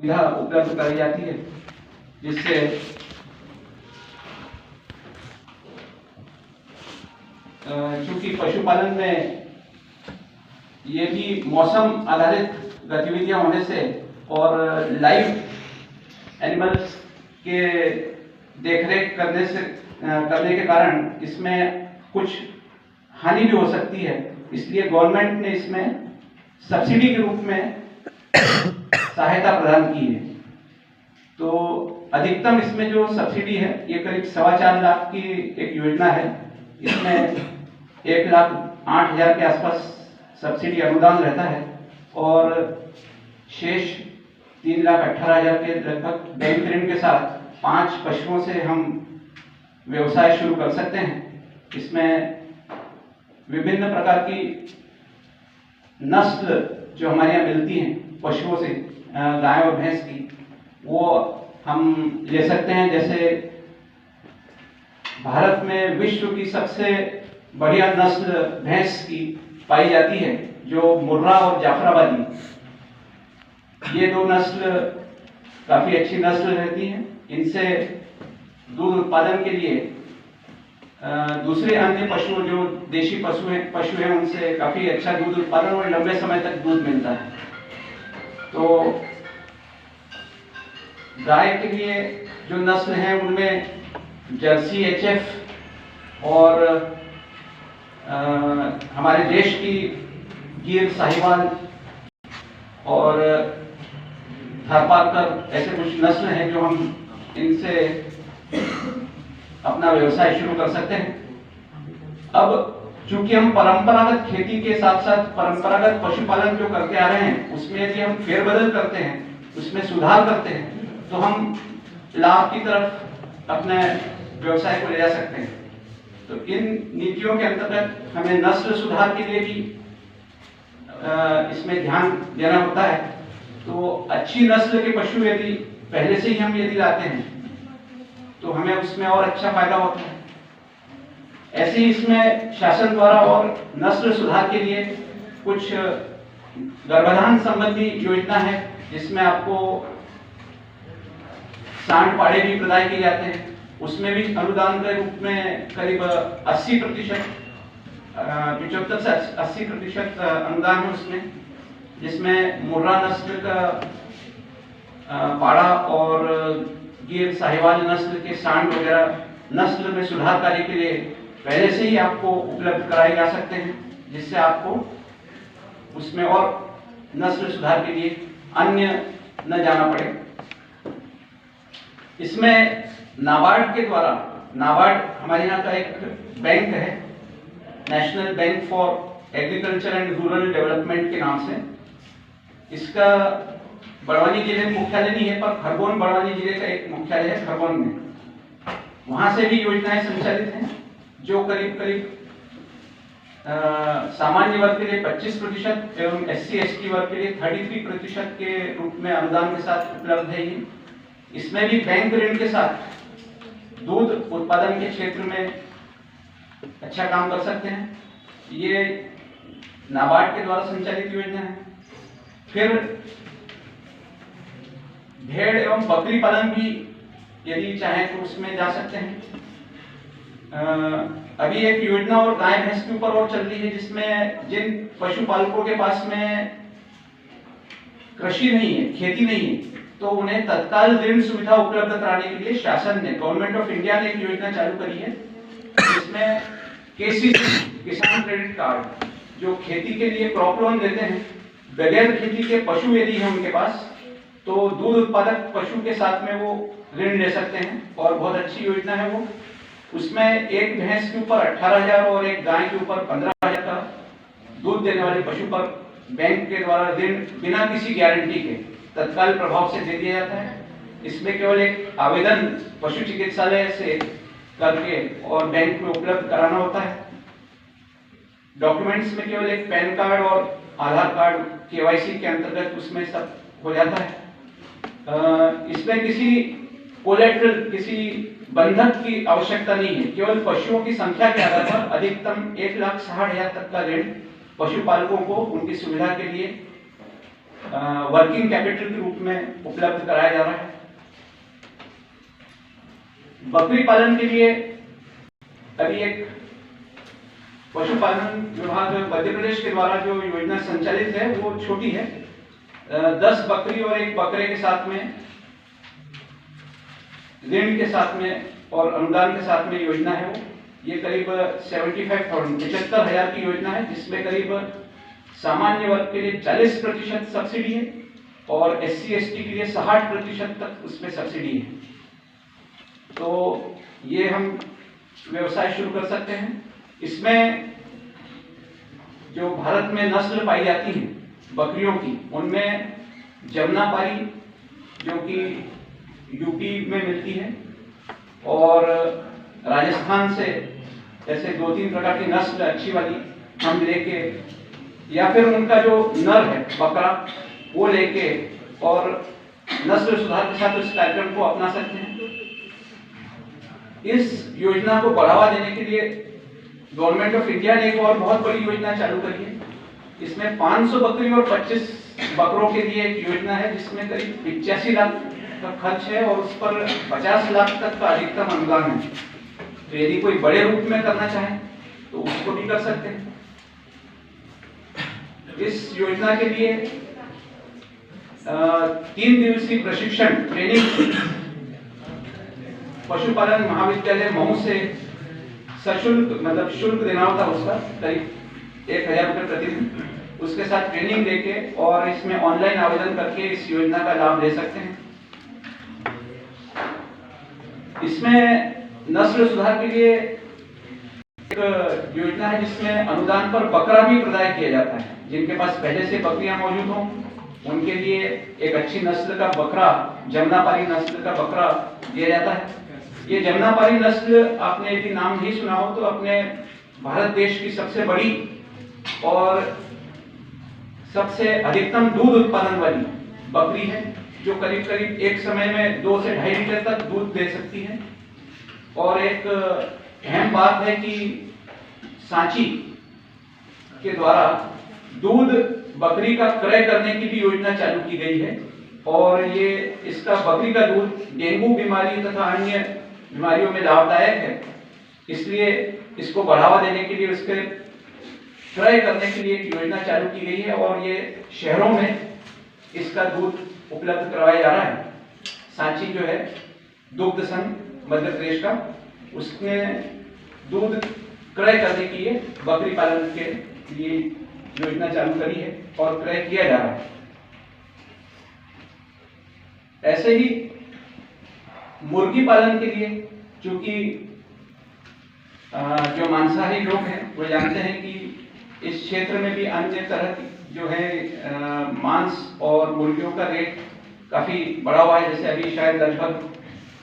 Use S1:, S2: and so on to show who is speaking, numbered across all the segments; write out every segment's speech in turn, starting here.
S1: सुविधा उपलब्ध कराई जाती है, जिससे चूंकि पशुपालन में ये भी मौसम आधारित गतिविधियां होने से और लाइव एनिमल्स के देखरेख करने के कारण इसमें कुछ हानि भी हो सकती है। इसलिए गवर्नमेंट ने इसमें सब्सिडी के रूप में सहायता प्रदान की है। तो अधिकतम इसमें जो सब्सिडी है ये करीब 4.25 लाख की एक योजना है। इसमें 1,08,000 के आसपास सब्सिडी अनुदान रहता है और शेष 3,18,000 के लगभग बैंक ऋण के साथ 5 पशुओं से हम व्यवसाय शुरू कर सकते हैं। इसमें विभिन्न प्रकार की नस्ल जो हमारे यहाँ मिलती हैं पशुओं से, गाय और भैंस की, वो हम ले सकते हैं। जैसे भारत में विश्व की सबसे बढ़िया नस्ल भैंस की पाई जाती है, जो मुर्रा और जाफराबादी, ये 2 नस्ल काफी अच्छी नस्ल रहती हैं। इनसे दूध उत्पादन के लिए दूसरे अन्य पशु जो देशी पशु हैं उनसे काफी अच्छा दूध उत्पादन और लंबे समय तक दूध मिलता है। तो गाय के लिए जो नस्ल है उनमें जर्सी HF और हमारे देश की गिर साहिवाल और थारपारकर ऐसे कुछ नस्ल हैं जो हम इनसे अपना व्यवसाय शुरू कर सकते हैं। अब चूंकि हम परंपरागत खेती के साथ साथ परंपरागत पशुपालन जो करते आ रहे हैं उसमें यदि हम फेरबदल करते हैं, उसमें सुधार करते हैं, तो हम लाभ की तरफ अपने व्यवसाय को ले जा सकते हैं। तो इन नीतियों के अंतर्गत हमें नस्ल सुधार के लिए भी इसमें ध्यान देना होता है। तो अच्छी नस्ल के पशु यदि पहले से ही हम यदि लाते हैं तो हमें उसमें और अच्छा फायदा होता है। ऐसे ही इसमें शासन द्वारा और नस्ल सुधार के लिए कुछ गर्भाधान संबंधी योजना है, जिसमें आपको सांड पाड़े भी प्रदान किए जाते हैं। उसमें भी अनुदान के रूप में करीब 80%, 75 से 80% अनुदान है उसमें, जिसमें मुर्रा नस्ल का पाड़ा और गिर साहिवाल नस्ल के सांड वगैरह नस्ल में सुधार कार्य के लिए पहले से ही आपको उपलब्ध कराए जा सकते हैं, जिससे आपको उसमें और नस्ल सुधार के लिए अन्य न जाना पड़े। इसमें नाबार्ड के द्वारा, नाबार्ड हमारे यहाँ का एक बैंक है, national bank for agriculture and rural development के नाम से। इसका बड़वानी जिले में मुख्यालय नहीं है, पर खरगोन बड़वानी जिले का एक मुख्यालय है खरगोन में। वहां से भी योजनाएं संचालित हैं जो करीब करीब सामान्य वर्ग के लिए 25% एवं SC/ST वर्ग के लिए 33% के रूप में अनुदान के साथ उपलब्ध है। इसमें भी बैंक ऋण के साथ दूध उत्पादन के क्षेत्र में अच्छा काम कर सकते हैं। ये नाबार्ड के द्वारा संचालित योजना है। फिर भेड़ एवं बकरी पालन भी यदि चाहें तो उसमें जा सकते हैं। अभी एक योजना और गाय भैंस के ऊपर और चल रही है, जिसमें जिन पशुपालकों के पास में कृषि नहीं है, खेती नहीं है, तो उन्हें तत्काल ऋण सुविधा उपलब्ध कराने के लिए शासन ने, गवर्नमेंट ऑफ इंडिया ने एक योजना चालू करी है, जिसमें KCC किसान क्रेडिट कार्ड, जो खेती के लिए क्रॉप लोन देते हैं, बगैर खेती के पशु यदि है उनके पास, तो दूध उत्पादक पशु के साथ में वो ऋण ले सकते हैं और बहुत अच्छी योजना है वो। उसमें एक भैंस के ऊपर 18,000 और एक गाय के ऊपर 15,000 का दूध देने वाले पशु पर बैंक के द्वारा ऋण बिना किसी गारंटी के तत्काल प्रभाव से दे दिया जाता है। इसमें केवल एक आवेदन पशु चिकित्सालय से करके और बैंक में उपलब्ध कराना होता है। डॉक्यूमेंट्स में केवल एक पैन कार्ड और आधार कार्ड KYC के अंतर्गत उसमें सब हो जाता है। इसमें किसी कोलेटरल, किसी बंधक की आवश्यकता नहीं है। केवल पशुओं की संख्या के आधार पर अधिकतम 1,60,000 तक का ऋण पशुपालकों को उनकी सुविधा के लिए वर्किंग कैपिटल के रूप में उपलब्ध कराया जा रहा है। बकरी पालन के लिए अभी एक पशुपालन विभाग मध्य प्रदेश के द्वारा जो योजना संचालित है वो छोटी है। 10 बकरी और 1 बकरे के साथ में, ऋण के साथ में और अनुदान के साथ में योजना है वो। ये करीब 75,000 की योजना है, जिसमें करीब सामान्य वर्ग के लिए 40% सब्सिडी है और SC/ST के लिए 60% तक उसमें सब्सिडी है। तो ये हम व्यवसाय शुरू कर सकते हैं। इसमें जो भारत में नस्ल पाई जाती है बकरियों की, उनमें जमुनापारी जो कि यूपी में मिलती है और राजस्थान से ऐसे 2-3 प्रकार की नस्ल अच्छी वाली हम लेके, या फिर उनका जो नर है बकरा वो लेके और नस्ल सुधार के साथ इस कार्यक्रम को अपना सकते हैं। इस योजना को बढ़ावा देने के लिए गवर्नमेंट ऑफ इंडिया ने एक और बहुत बड़ी योजना चालू करी है। इसमें 500 बकरी और 25 बकरों के लिए एक योजना है, जिसमें करीब 85 लाख का खर्च है और उस पर 50 लाख तक का अधिकतम अनुदान है। तो यदि कोई बड़े रूप में करना चाहे तो उसको भी कर सकते हैं। इस योजना के लिए 3 दिवसीय प्रशिक्षण ट्रेनिंग पशुपालन महाविद्यालय मऊ से सशुल्क, मतलब शुल्क देना होता है उसका करीब 1000 रुपये प्रतिदिन। उसके साथ ट्रेनिंग देके और इसमें ऑनलाइन आवेदन करके इस योजना का लाभ ले सकते हैं। इसमें नस्ल सुधार के लिए एक योजना है जिसमें अनुदान पर बकरा भी प्रदान किया जाता है। जिनके पास पहले से बकरियां मौजूद हों उनके लिए एक अच्छी नस्ल का बकरा, जमुनापारी नस्ल का बकरा दिया जाता है। ये जमुनापारी नस्ल आपने यदि नाम नहीं सुना हो तो अपने भारत देश की सबसे बड़ी और सबसे अधिकतम दूध उत्पादन वाली बकरी है, जो करीब करीब एक समय में 2 से 2.5 लीटर तक दूध दे सकती है। और एक अहम बात है कि सांची के द्वारा दूध बकरी का क्रय करने की भी योजना चालू की गई है और ये इसका बकरी का दूध डेंगू बीमारी तथा अन्य बीमारियों में लाभदायक है। इसलिए इसको बढ़ावा देने के लिए उसके क्रय करने के लिए एक योजना चालू की गई है और ये शहरों में इसका दूध उपलब्ध करवाया जा रहा है। सांची जो है दुग्ध संघ मध्य प्रदेश का, उसने दूध क्रय करने के लिए बकरी पालन के लिए योजना चालू करी है और क्रय किया जा रहा है। ऐसे ही मुर्गी पालन के लिए, चूंकि जो मांसाहारी लोग हैं वो जानते हैं कि इस क्षेत्र में भी अन्य तरह की जो है मांस और मुर्गियों का रेट काफी बढ़ा हुआ है। जैसे अभी शायद लगभग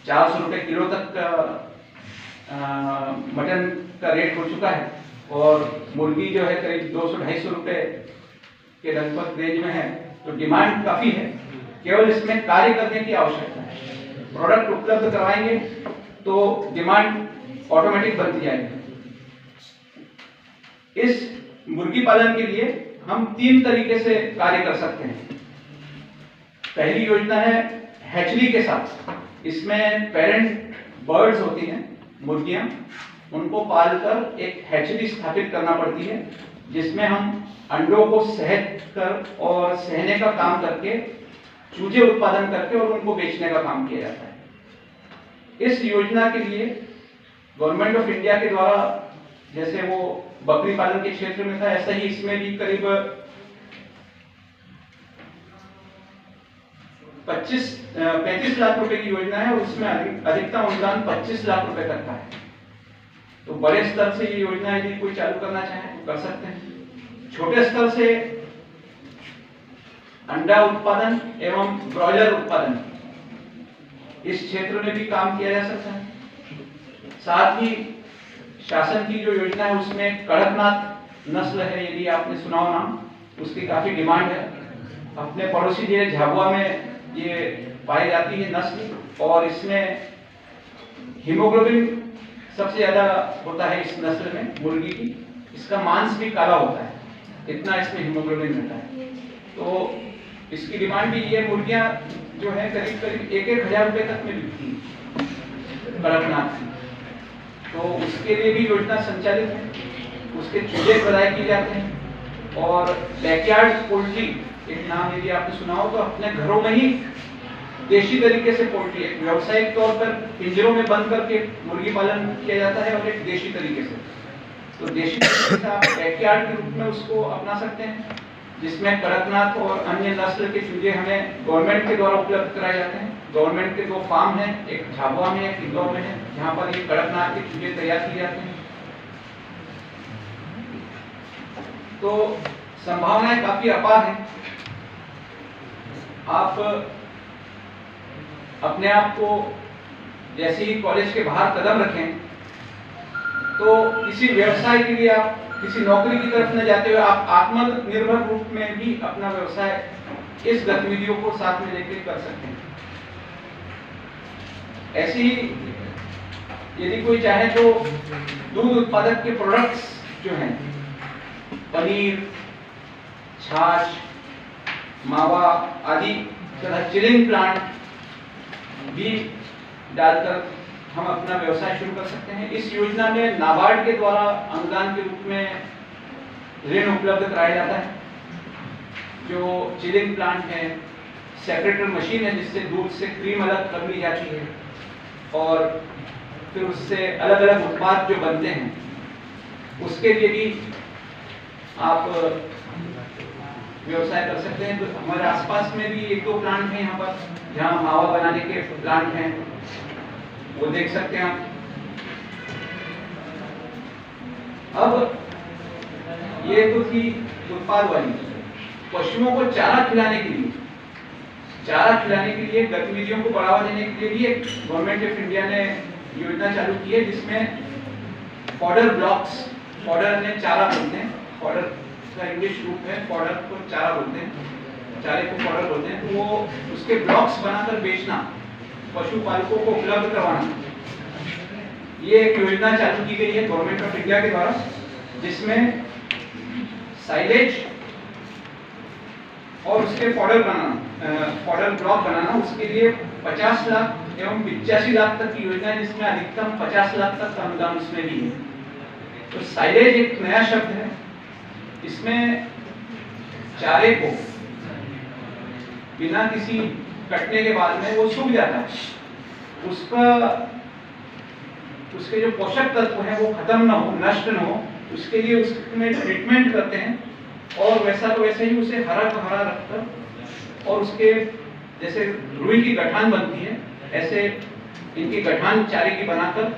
S1: 400 रुपये किलो तक का मटन का रेट हो चुका है और मुर्गी जो है करीब 200-250 रुपये के लगभग रेंज में है। तो डिमांड काफी है, केवल इसमें कार्य करने की आवश्यकता है। प्रोडक्ट उपलब्ध करवाएंगे तो डिमांड ऑटोमेटिक बनती जाएगी। इस मुर्गी पालन के लिए हम 3 तरीके से कार्य कर सकते हैं। पहली योजना है हैचरी के साथ। इसमें पेरेंट बर्ड्स होती हैं मुर्गियां, उनको पालकर एक हैचरी स्थापित करना पड़ती है, जिसमें हम अंडों को सहज कर और सहने का काम करके चूजे उत्पादन करके और उनको बेचने का काम किया जाता है। इस योजना के लिए गवर्नमेंट ऑफ इंडिया के द्वारा, जैसे वो बकरी पालन के क्षेत्र में था, ऐसा ही इसमें भी करीब 35 लाख रुपए की योजना है और उसमें अधिकतम अनुदान 25 लाख रुपए तक का है। तो बड़े स्तर से ये योजना यदि कोई चालू करना चाहे तो कर सकते हैं। छोटे स्तर से अंडा उत्पादन एवं ब्रॉयलर उत्पादन इस क्षेत्र में भी काम किया जा सकता है। साथ ही शासन की जो योजना है उसमें कड़कनाथ नस्ल है, यदि आपने सुना हो नाम, उसकी काफी डिमांड है। अपने पड़ोसी जिले झाबुआ में ये पाई जाती है नस्ल और इसमें हीमोग्लोबिन सबसे ज्यादा होता है इस नस्ल में मुर्गी की। इसका मांस भी काला होता है, इतना इसमें हीमोग्लोबिन रहता है। तो इसकी डिमांड भी, ये मुर्गियां जो है करीब करीब 1,000 रुपए तक में बिकती है कड़कनाथ की। तो उसके लिए भी योजना संचालित है, उसके चूजे प्रदाय किए जाते हैं। और बैकयार्ड पोल्ट्री एक नाम यदि आपने सुना हो, तो अपने घरों में ही देशी तरीके से पोल्ट्री, एक व्यावसायिक तौर पर पिंजरों में बंद करके मुर्गी पालन किया जाता है, और एक देशी तरीके से। तो देशी तरीके से आप बैकयार्ड के रूप में उसको अपना सकते हैं, जिसमें कड़कनाथ और अन्य नस्ल के चूजे हमें गवर्नमेंट के द्वारा उपलब्ध कराए जाते हैं। गवर्नमेंट के 2 फार्म हैं, एक झाबुआ में, एक इंदौर में है, जहाँ पर ये कड़कनाथ के चूजे तैयार किए जाते हैं। तो संभावनाएं काफी अपार हैं। आप अपने आप को जैसे ही कॉलेज के बाहर कदम रखें, तो किसी व्यवसाय के लिए, आप किसी नौकरी की तरफ न जाते हुए, आप आत्मनिर्भर रूप में भी अपना व्यवसाय इस गतिविधियों को साथ में लेकर कर सकते हैं। ऐसी यदि कोई चाहे तो दूध उत्पादक के प्रोडक्ट्स जो हैं, पनीर, छाछ, मावा आदि तथा चिलिंग प्लांट भी डालकर हम अपना व्यवसाय शुरू कर सकते हैं। इस योजना में नाबार्ड के द्वारा अनुदान के रूप में ऋण उपलब्ध कराया जाता है। जो चिलिंग प्लांट है, सेपरेटर मशीन है जिससे दूध से क्रीम अलग कर ली जाती है, और फिर उससे अलग अलग उत्पाद जो बनते हैं, उसके लिए भी आप व्यवसाय कर सकते हैं। तो हमारे आसपास में भी 1-2 प्लांट हैं यहाँ पर, जहाँ मावा बनाने के प्लांट हैं, वो देख सकते हैं आप। अब ये तो थी उत्पाद वाली। पशुओं को चारा खिलाने के लिए गतिविधियों को बढ़ावा देने के लिए भी एक गवर्नमेंट ऑफ इंडिया ने योजना चालू की है, जिसमें फॉडर ब्लॉक्स, फॉडर ने चारा बोलते हैं, फॉडर का इंग्लिश रूप है, फॉडर को चारा बोलते हैं, चारे को फॉडर बोलते हैं। तो वो उसके ब्लॉक्स बनाकर बेचना, पशुपालकों को उपलब्ध करवाना, ये एक योजना चालू की गई है गवर्नमेंट ऑफ इंडिया के द्वारा, जिसमें साइलेज और उसके फॉडर ब्लॉक बनाना, उसके लिए 50 लाख एवं 85 लाख तक की योजना है, जिसमें अधिकतम 50 लाख तक का अनुदान उसमें भी है। तो साइलेज एक नया शब्द है, इसमें चारे को बिना किसी कटने के बाद में वो सूख जाता है, उसके जो पोषक तत्व हैं वो खत्म ना हो, नष्ट ना हो, उसके लिए उसमें ट्रीटमेंट करते हैं, और वैसा तो वैसे ही उसे हरा का हरा रखकर, और उसके जैसे रुई की गठान बनती है, ऐसे इनकी गठान चारे की बनाकर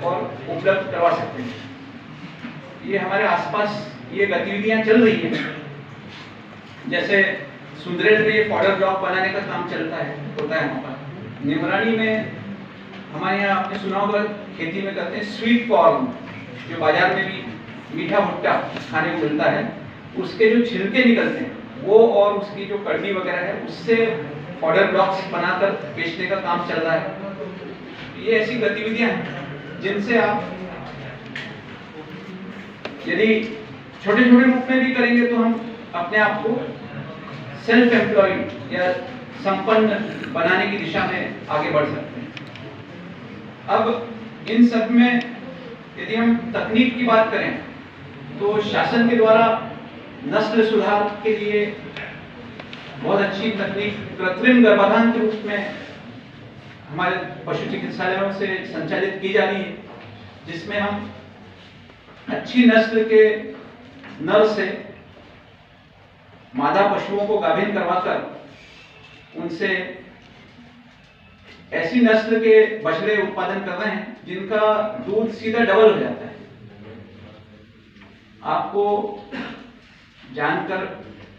S1: और उपलब्ध करवा सकते हैं। ये हमारे आसपास ये गतिविधियां चल रही हैं। जैसे सुंदरेल में ये फॉडर ब्लॉक बनाने का काम होता है वहाँ पर। निमरानी में हमारे यहाँ आपने सुना होगा, खेती में करते हैं स्वीट कॉर्न, जो बाजार में भी मीठा भुट्टा खाने को मिलता है, उसके जो छिलके निकलते हैं वो, और उसकी जो कड़वी वगैरह है, उससे फॉडर ब्लॉक्स बनाकर बेचने का काम चल रहा है। ये ऐसी गतिविधियां हैं जिनसे आप यदि छोटे छोटे रूप में भी करेंगे तो हम अपने आप को सेल्फ एम्प्लॉयड या संपन्न बनाने की दिशा में आगे बढ़ सकते हैं। अब इन सब में यदि हम तकनीक की बात करें तो शासन के द्वारा नस्ल सुधार के लिए बहुत अच्छी तकनीक कृत्रिम गर्भाधान के रूप में हमारे पशु चिकित्सालयों से संचालित की जा रही है, जिसमें हम अच्छी नस्ल के नर से मादा पशुओं को गाभिन करवाकर उनसे ऐसी नस्ल के बछड़े उत्पादन कर रहे हैं जिनका दूध सीधा डबल हो जाता है। आपको जानकर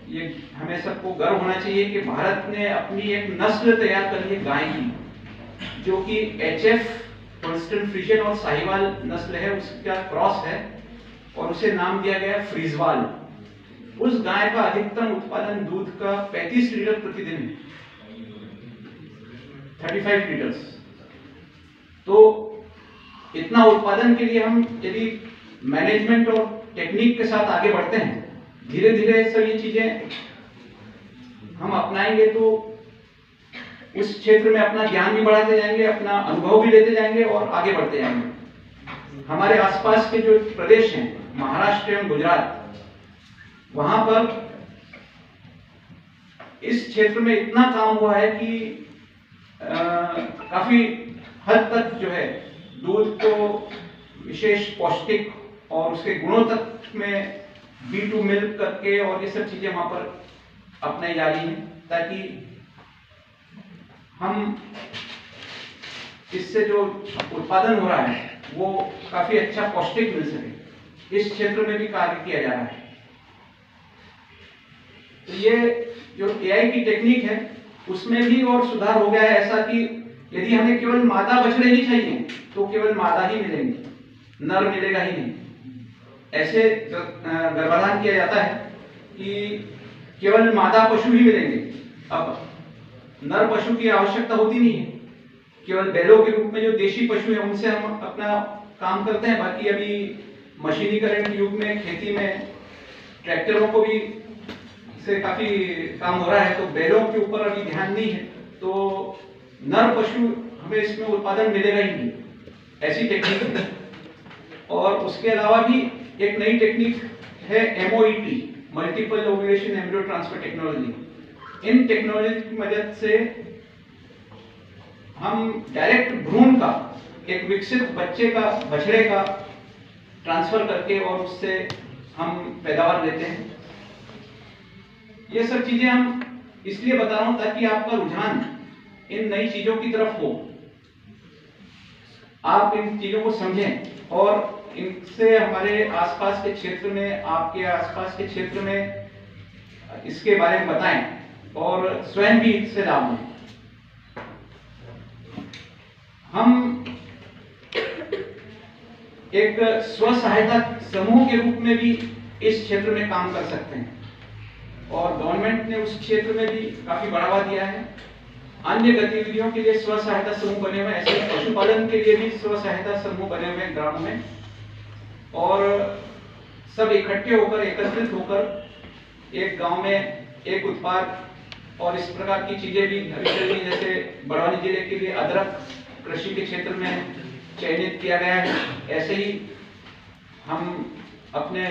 S1: ये हमें सबको गर्व होना चाहिए कि भारत ने अपनी एक नस्ल तैयार कर ली है गाय की, जो कि HF होल्स्टीन फ्रीजियन और साहिवाल नस्ल है, उसका क्रॉस है, और उसे नाम दिया गया फ्रीजवाल। उस गाय का अधिकतम उत्पादन दूध का 35 लीटर प्रतिदिन है, 35 लीटर्स। तो इतना उत्पादन के लिए हम यदि मैनेजमेंट और टेक्निक के साथ आगे बढ़ते हैं, धीरे धीरे सब ये चीजें हम अपनाएंगे तो उस क्षेत्र में अपना ज्ञान भी बढ़ाते जाएंगे, अपना अनुभव भी लेते जाएंगे और आगे बढ़ते जाएंगे। हमारे आसपास के जो प्रदेश हैं, महाराष्ट्र एवं गुजरात, वहां पर इस क्षेत्र में इतना काम हुआ है कि काफी हद तक जो है दूध को विशेष पौष्टिक और उसके गुणों तक में B2 मिल्क करके और ये सब चीजें वहां पर अपनाई जा रही हैं, ताकि हम इससे जो उत्पादन हो रहा है वो काफी अच्छा पौष्टिक मिल सके। इस क्षेत्र में भी कार्य किया जा रहा है। तो ये जो AI की टेक्निक है उसमें भी और सुधार हो गया है, ऐसा कि यदि हमें केवल मादा बछड़े ही चाहिए तो केवल मादा ही मिलेंगे, नर मिलेगा ही नहीं। ऐसे गर्भाधान किया जाता है कि केवल मादा पशु ही मिलेंगे। अब नर पशु की आवश्यकता होती नहीं है, केवल बैलों के रूप में जो देशी पशु है उनसे हम अपना काम करते हैं। बाकी अभी मशीनीकरण के युग में खेती में ट्रैक्टरों को भी से काफी काम हो रहा है, तो बैलों के ऊपर अभी ध्यान नहीं है, तो नर पशु हमें इसमें उत्पादन मिलेगा ही नहीं, ऐसी टेक्निक है। और उसके अलावा भी एक नई टेक्निक है MOET, multiple ovulation embryo transfer technology. इन टेक्नोलॉजी की मदद से हम डायरेक्ट भ्रूण का एक विकसित बछड़े का ट्रांसफर करके और उससे हम पैदावार लेते हैं। ये सब चीजें हम इसलिए बता रहा हूं ताकि आपका रुझान इन नई चीजों की तरफ हो, आप इन चीजों को समझें और इनसे हमारे आसपास के क्षेत्र में, आपके आसपास के क्षेत्र में इसके बारे में बताएं और स्वयं भी इससे लाभ लें। हम एक स्व सहायता समूह के रूप में भी इस क्षेत्र में काम कर सकते हैं और गवर्नमेंट ने उस क्षेत्र में भी काफी बढ़ावा दिया है। अन्य गतिविधियों के लिए स्व सहायता समूह बने हुए, ऐसे पशुपालन के लिए भी स्व सहायता समूह बने हुए ग्रामों में, और सब इकट्ठे होकर, एकत्रित होकर एक गांव में एक उत्पाद और इस प्रकार की चीजें भी अभी चल रही। जैसे बड़वानी जिले के लिए अदरक कृषि के क्षेत्र में चयनित किया गया है, ऐसे ही हम अपने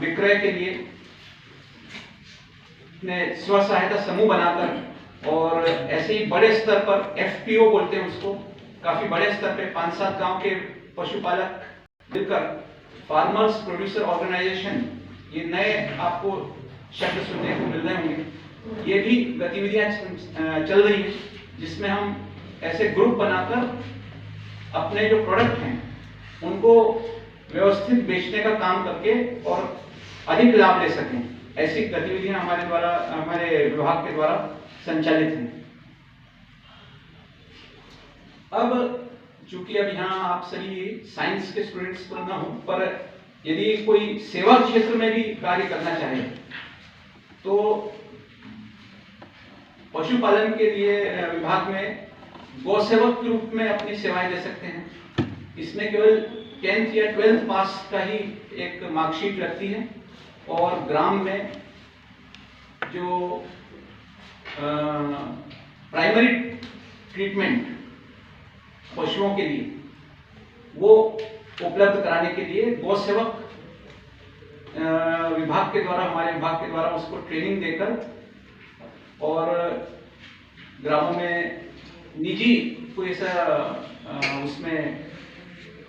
S1: विक्रय के लिए स्व सहायता समूह बनाकर और ऐसे ही बड़े स्तर पर FPO बोलते हैं उसको, काफी बड़े स्तर पे 5-7 गांव के पशुपालक मिलकर फार्मर्स प्रोड्यूसर ऑर्गेनाइजेशन, ये नए आपको शब्द सुनने को मिल रहे होंगे, ये भी गतिविधियां चल रही है जिसमें हम ऐसे ग्रुप बनाकर अपने जो प्रोडक्ट हैं उनको व्यवस्थित बेचने का काम करके और अधिक लाभ ले सकें। ऐसी गतिविधियां हमारे विभाग के द्वारा संचालित हैं। अब चूंकि अब यहाँ आप सभी साइंस के स्टूडेंट्स तो ना हो, पर यदि कोई सेवा क्षेत्र में भी कार्य करना चाहे तो पशुपालन के लिए विभाग में गौ सेवक के रूप में अपनी सेवाएं दे सकते हैं। इसमें केवल 10th या 12th पास का ही एक मार्कशीट लगती है और ग्राम में जो प्राइमरी ट्रीटमेंट पशुओं के लिए वो उपलब्ध कराने के लिए गौ सेवक विभाग के द्वारा, हमारे विभाग के द्वारा उसको ट्रेनिंग देकर और ग्रामों में निजी कोई ऐसा उसमें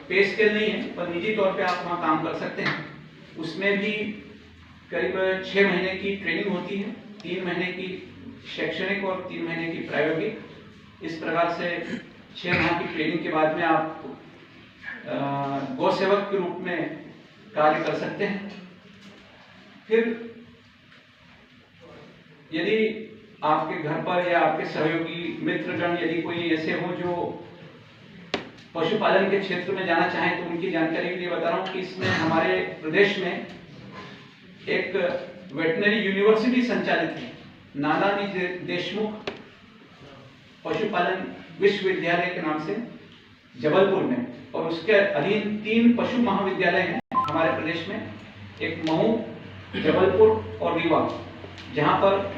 S1: पे स्केल नहीं है, पर निजी तौर पे आप वहाँ काम कर सकते हैं। उसमें भी करीब 6 महीने की ट्रेनिंग होती है, 3 महीने की शैक्षणिक और 3 महीने की प्रायोगिक। इस प्रकार से 6 माह की ट्रेनिंग के बाद में आप गौ सेवक के रूप में कार्य कर सकते हैं। फिर यदि आपके घर पर या आपके सहयोगी मित्रगण यदि कोई ऐसे हो जो पशुपालन के क्षेत्र में जाना चाहें तो उनकी जानकारी के लिए बता रहा हूँ कि इसमें हमारे प्रदेश में एक वेटनरी यूनिवर्सिटी संचालित है, नानाजी देशमुख पशुपालन विश्वविद्यालय के नाम से जबलपुर में, और उसके अधीन 3 पशु महाविद्यालय हैं हमारे प्रदेश में, एक महू, जबलपुर और रीवा, जहां पर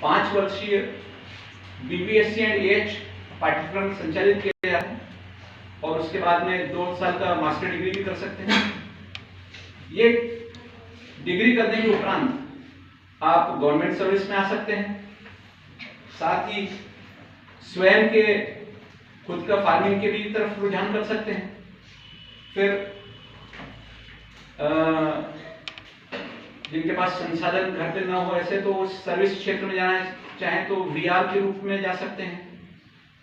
S1: 5 वर्षीय BBSc एंड AH पाठ्यक्रम संचालित किया जाता है और उसके बाद में 2 साल का मास्टर डिग्री भी कर सकते हैं। ये डिग्री करने के उपरांत आप गवर्नमेंट सर्विस में आ सकते हैं, साथ ही स्वयं के खुद का फार्मिंग के भी तरफ रुझान कर सकते हैं। फिर जिनके पास संसाधन घर पे ना हो ऐसे तो सर्विस क्षेत्र में जाना चाहें तो VR के रूप में जा सकते हैं।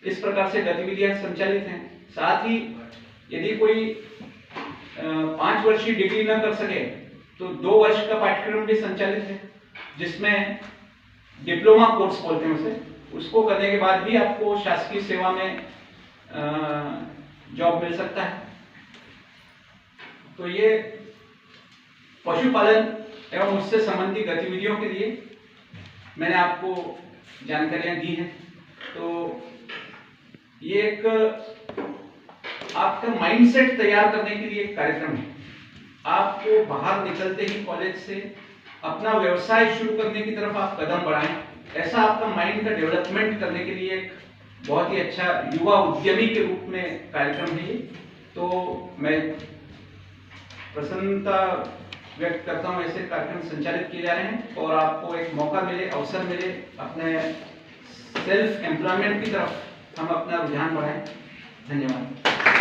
S1: इस प्रकार से गतिविधियां संचालित हैं। साथ ही यदि कोई 5 वर्षीय डिग्री न कर सके तो 2 वर्ष का पाठ्यक्रम भी संचालित है, जिसमें डिप्लोमा कोर्स बोलते हैं उसे, उसको करने के बाद भी आपको शासकीय सेवा में जॉब मिल सकता है। तो ये पशुपालन एवं उससे संबंधित गतिविधियों के लिए मैंने आपको जानकारियां दी हैं। तो ये एक आपका माइंडसेट तैयार करने के लिए एक कार्यक्रम है। आपको बाहर निकलते ही कॉलेज से अपना व्यवसाय शुरू करने की तरफ आप कदम बढ़ाएं, ऐसा आपका माइंड का डेवलपमेंट करने के लिए एक बहुत ही अच्छा युवा उद्यमी के रूप में कार्यक्रम है ये। तो मैं प्रसन्नता व्यक्त करता हूँ ऐसे कार्यक्रम संचालित किए जा रहे हैं और आपको एक मौका मिले, अवसर मिले, अपने सेल्फ एम्प्लॉयमेंट की तरफ हम अपना रुझान बढ़ाएं। धन्यवाद।